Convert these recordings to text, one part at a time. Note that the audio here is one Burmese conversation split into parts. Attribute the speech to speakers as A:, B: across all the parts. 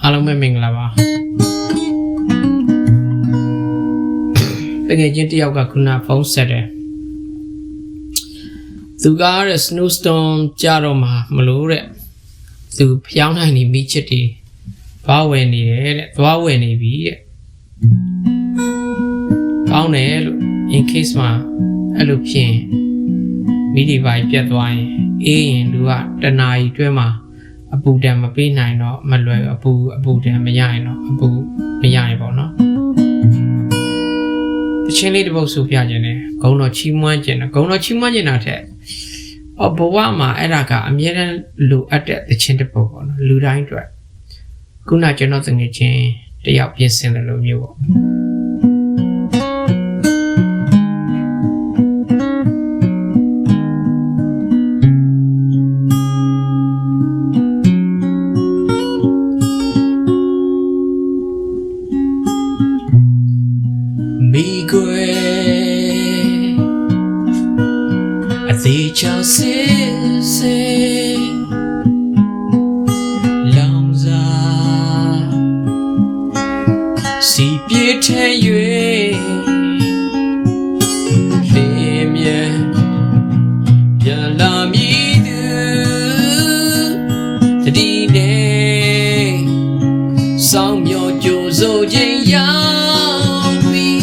A: အားလုံးပဲမင်္ဂလာပါတကယ်ချင်းတယောက်ကခုနဖုန်းဆက်တယ်သူကတဲ့ snowstorm ကြတော့မှမလို့တဲ့သူဖျောင်းနိုင်နေမိချစ်တီသွားဝယ်နေတယ်တဲ့သွားဝယ်နေပြီတဲ့ကောင်းတယ်လို့ in case မှာအဲ့လိုဖြစ်ရင်မိဒီပိုင်းပြတ်သွားရင်အေးရင်လူကတနာရီတွဲမှာအပူတံမပေးနိုင်တော့မလွယ်အပူတံမရရင်တော့အပူမရရင်ပေါ့နော်တချင်းလေးတစ်ပုဒ်ဆိုပြခြင်းနဲ့ဂုံတော်ချီးမွမ်းခြင်းနဲ့ဂုံတော်ချီးမွမ်းခြင်းတာထက်ဘဝမှာအဲ့ဒါကအမြဲတမ်းလိုအပ်တဲ့တချင်းတစ်ပုဒ်ပေါ့နော်လူတိုင်းအတွက်ခုနကျွန်တော်တငယ်ချင်းတယောက်ပြင်ဆင်တယ်လို့မျိုးပေါ့မိကွယ်အသေးချောစစ်စစ်လောင်စာစီပြေးထဲ၍လေးမြဲပြန်လာမည်သူတတိနဲ့စောင်းမြော်ကြိုးစိုးခြင်းရောက်ပြီး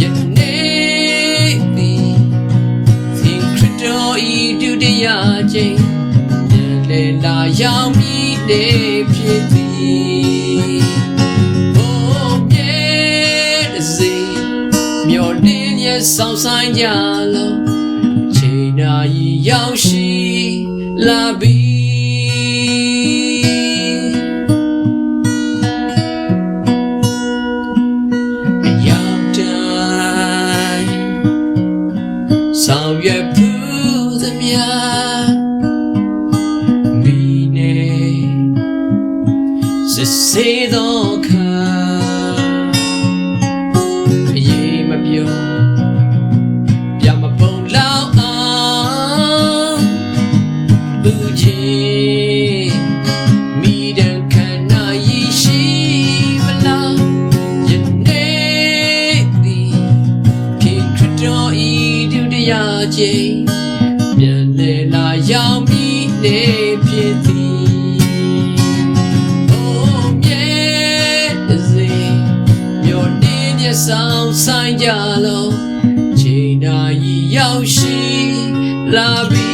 A: ယနေ့သည်သင်ခရစ်တော်ဤဒုတိယခြင်းပြန်လေလာရောက်မည်နေဖြစ်သည်မျော်လင့်ရဆောင်ဆိုင်ကြလို့ချိန်နာရီရောက်ရှိလာပြီအရောက်တိုင်းဆောင်ရွက်ဖို့သမျှမိနေစစ်စေးသောခါပြမပုံလောက်အောင်သူချင်းမိတန်ခန္ဓာရရှိမလားယနေ့သည်ခေခရစ်တော်ဤဒုတိယခြင်းပြန်လေလာရောက်မိနေဖြစ်သည်အိုမြဲစေမျော်လင့်ရဆောင်ဆိုင်ကြလို့ချိန်နာရီရောက်ရှိလာပြီ